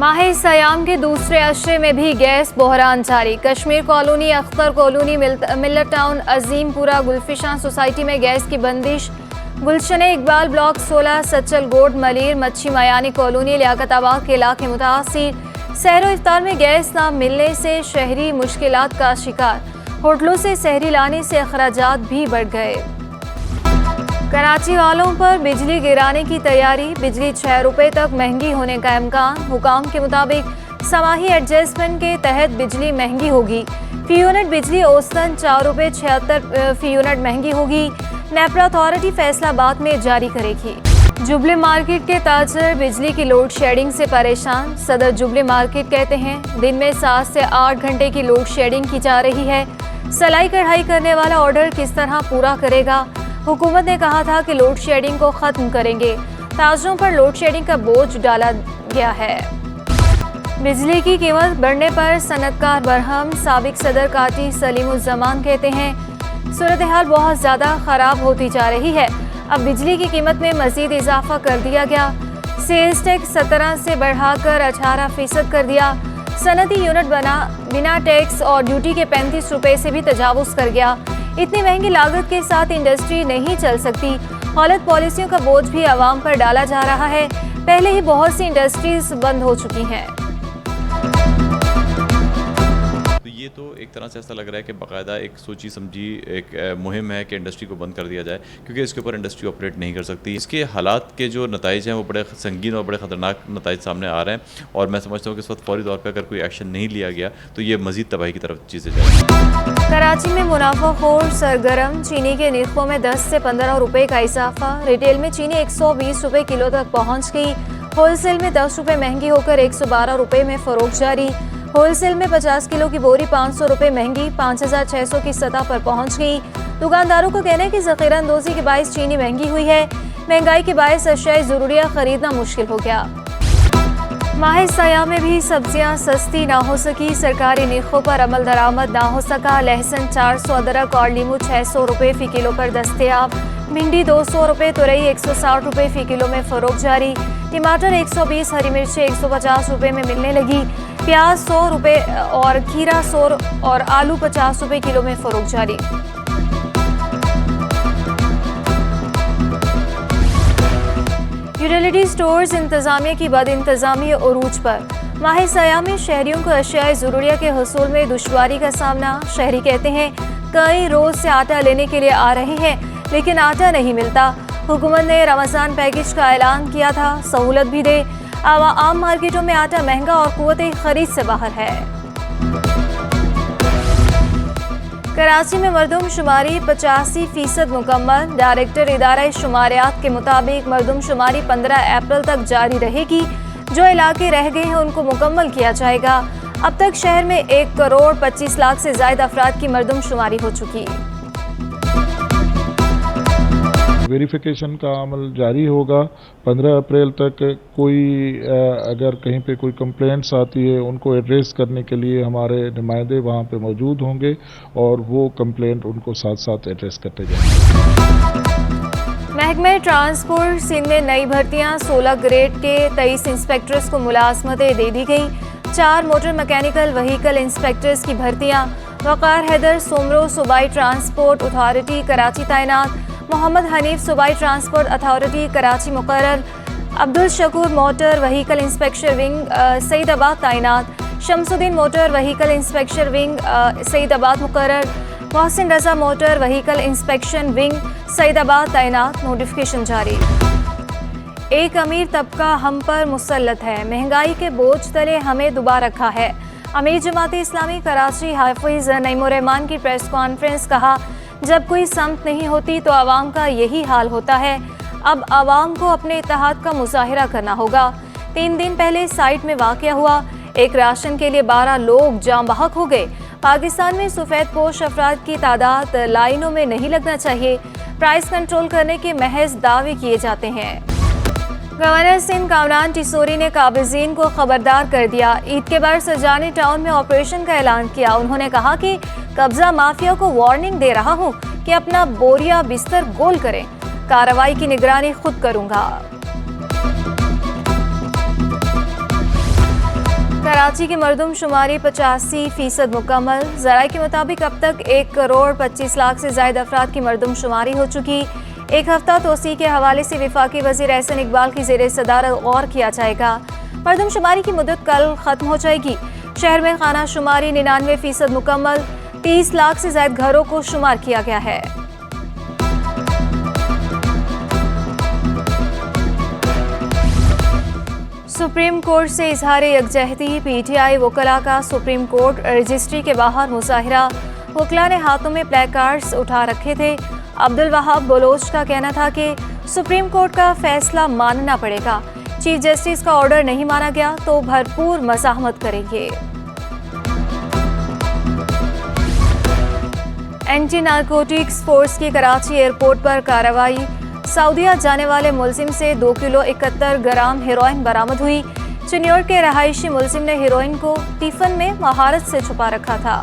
माह सयाम के दूसरे अशरे में भी गैस बहरान जारी। कश्मीर कॉलोनी, अख्तर कॉलोनी, मिल्लत टाउन, अजीमपुरा, गुलफिशां सोसाइटी में गैस की बंदिश। गुलशन इकबाल ब्लॉक 16, सच्चल गोड, मलीर, मच्छी मयानी कॉलोनी, लियाकताबाद के इलाके मुतासिर। सहरो इफ्तार में गैस न मिलने से शहरी मुश्किलात का शिकार। होटलों से सहरी लाने से अखराजात भी बढ़ गए। कराची वालों पर बिजली गिराने की तैयारी। बिजली 6 रुपये तक महंगी होने का इम्कान। हुकाम के मुताबिक समाही एडजस्टमेंट के तहत बिजली महंगी होगी। फी यूनिट बिजली औसतन 4 रुपये 76 फी यूनिट महंगी होगी। नेपरा अथॉरिटी फैसलाबाद में जारी करेगी। जुबली मार्केट के ताजर बिजली की लोड शेडिंग से परेशान। सदर जुबली मार्केट कहते हैं दिन में 7 से 8 घंटे की लोड शेडिंग की जा रही है। सिलाई कढ़ाई करने वाला ऑर्डर किस तरह पूरा करेगा? हुकूमत ने कहा था कि लोड शेडिंग को खत्म करेंगे। ताजरों पर लोड शेडिंग का बोझ डाला गया है। बिजली की कीमत बढ़ने पर सनतकार बरहम। साबिक सदर काटी सलीमुज़्ज़मान कहते हैं सूरत हाल बहुत ज़्यादा ख़राब होती जा रही है। अब बिजली की कीमत में मज़ीद इजाफा कर दिया गया। सेल्स टैक्स 17 से बढ़ाकर 18% कर दिया। सनती यूनिट बिना टैक्स और ड्यूटी के 35 रुपये से भी तजावुज़ कर गया। इतनी महंगी लागत के साथ इंडस्ट्री नहीं चल सकती। गलत पॉलिसियों का बोझ भी आवाम पर डाला जा रहा है। पहले ही बहुत सी इंडस्ट्रीज बंद हो चुकी हैं। तो ये तो एक तरह से ऐसा लग रहा है कि बाकायदा एक सोची समझी एक मुहिम है कि इंडस्ट्री को बंद कर दिया जाए, क्योंकि इसके ऊपर इंडस्ट्री ऑपरेट नहीं कर सकती। इसके हालात के जो नताइज हैं वो बड़े संगीन और बड़े ख़तरनाक नताइज सामने आ रहे हैं, और मैं समझता हूँ कि इस वक्त फौरी तौर पर अगर कोई एक्शन नहीं लिया गया तो ये मज़ीद तबाही की तरफ चीज़ें जाएंगी। कराची में मुनाफाखोर सरगर्म। चीनी के निर्खों में 10 से 15 रुपये का इजाफा। रिटेल में चीनी 120 रुपये किलो तक पहुँच गई। होलसेल में 10 रुपये महंगी होकर 112 रुपये में फ़रोख्त जारी। होलसेल में 50 किलो की बोरी 500 रुपये महंगी 5600 की सतह पर पहुंच गई। दुकानदारों का कहना है कि ज़ख़ीरा अंदोज़ी के बायस चीनी महंगी हुई है। महंगाई के बायस अशियाए ज़रूरिया खरीदना मुश्किल हो गया। माह सयाम में भी सब्जियां सस्ती ना हो सकी। सरकारी निर्खों पर अमल दरामद ना हो सका। लहसुन 400, अदरक और नींबू 600 रुपये फ़ी किलो पर दस्तयाब। भिंडी 200 रुपये, तुरई 160 रुपये फ़ी किलो में फ़रोख्त जारी। टमाटर 120, हरी मिर्चें 150 रुपये में मिलने लगी। प्याज 100 रुपये और खीरा 100 और आलू 50 रुपये किलो में फ़रोख्त जारी। यूटिलिटी स्टोर्स इंतज़ामिया की बद इंतज़ामी अरूज पर। माह सयाम में शहरियों को अशियाए ज़रूरिया के हसूल में दुश्वारी का सामना। शहरी कहते हैं कई रोज़ से आटा लेने के लिए आ रहे हैं लेकिन आटा नहीं मिलता। हुकूमत ने रमज़ान पैकेज का ऐलान किया था, सहूलत भी दे। आम मार्केटों में आटा महंगा और क़ुव्वत ख़रीद से बाहर है। कराची में मरदमशुमारी 85% मुकम्मल। डायरेक्टर इदारा शुमारियात के मुताबिक मरदमशुमारी 15 अप्रैल तक जारी रहेगी। जो इलाके रह गए हैं उनको मुकम्मल किया जाएगा। अब तक शहर में 1 करोड़ 25 लाख से ज़ायद अफराद की मरदमशुमारी हो चुकी। वेरिफिकेशन का अमल जारी होगा 15 अप्रैल तक। कोई अगर कहीं पे कोई कंप्लेंट्स आती है उनको एड्रेस करने के लिए हमारे नुमाइंदे वहाँ पे मौजूद होंगे और वो कंप्लेंट उनको साथ साथ एड्रेस करते जाएंगे। महकमे ट्रांसपोर्ट सिंध में नई भर्तियाँ। 16 ग्रेड के 23 इंस्पेक्टर्स को मुलाजमतें दे दी गई। 4 मोटर मैकेनिकल व्हीकल इंस्पेक्टर्स की भर्तियाँ। वक़ार हैदर सोमरो सूबाई ट्रांसपोर्ट अथॉरिटी कराची तैनात। मोहम्मद हनीफ सूबाई ट्रांसपोर्ट अथॉरिटी कराची मुकर्रर। Abdul Shakoor motor vehicle inspection wing Saidabad तैनात। Shamsuddin motor vehicle inspection wing Saidabad मुकर्रर। Mohsin Raza motor vehicle inspection wing Saidabad तैनात। नोटिफिकेशन जारी। एक अमीर तबका हम पर मुसल्लत है। महंगाई के बोझ तले हमें दुबा रखा है। अमीर जमात इस्लामी कराची हाफिज नईमुर्रहमान की प्रेस कॉन्फ्रेंस। कहा जब कोई समत नहीं होती तो आवाम का यही हाल होता है। अब आवाम को अपने इत्तेहाद का मुजाहिरा करना होगा। 3 दिन पहले साइट में वाक़या हुआ। एक राशन के लिए 12 लोग जाम बहक हो गए। पाकिस्तान में सफ़ेद पोश अफराद की तादाद लाइनों में नहीं लगना चाहिए। प्राइस कंट्रोल करने के महज दावे किए जाते हैं। गवर्नर सिंध कामरान टिसोरी ने काबिज़ीन को खबरदार कर दिया। ईद के बाद सरजानी टाउन में ऑपरेशन का ऐलान किया। उन्होंने कहा कि कब्जा माफिया को वार्निंग दे रहा हूं कि अपना बोरिया बिस्तर गोल करें। कार्रवाई की निगरानी खुद करूंगा। कराची की मरदमशुमारी 85% मुकम्मल। ज़राए के मुताबिक अब तक 1,25,00,000 से ज़ायद अफराद की मरदमशुमारी हो चुकी। एक हफ्ता तोसी के हवाले से वफाकी वज़ीर एहसन इकबाल की ज़ेर सदारत गौर किया जाएगा। मरदमशुमारी की मुद्दत कल ख़त्म हो जाएगी। शहर में खाना शुमारी 99% मुकम्मल। 30 लाख से ज़ायद घरों को शुमार किया गया है। सुप्रीम कोर्ट से इजहार यकजहती। पीटीआई वकला का सुप्रीम कोर्ट रजिस्ट्री के बाहर मुजाहिरा। वकला ने हाथों में प्ले कार्ड्स उठा रखे थे। अब्दुल वहाब बलोच का कहना था कि सुप्रीम कोर्ट का फैसला मानना पड़ेगा। चीफ जस्टिस का ऑर्डर नहीं माना गया तो भरपूर मज़ाहमत करेंगे। एंटी नारकोटिक्स फोर्स की कराची एयरपोर्ट पर कार्रवाई। सऊदीया जाने वाले मुलजिम से 2 किलो 71 ग्राम हेरोइन बरामद हुई। चिन्योर के रहायशी मुलजिम ने हेरोइन को टिफिन में महारत से छुपा रखा था।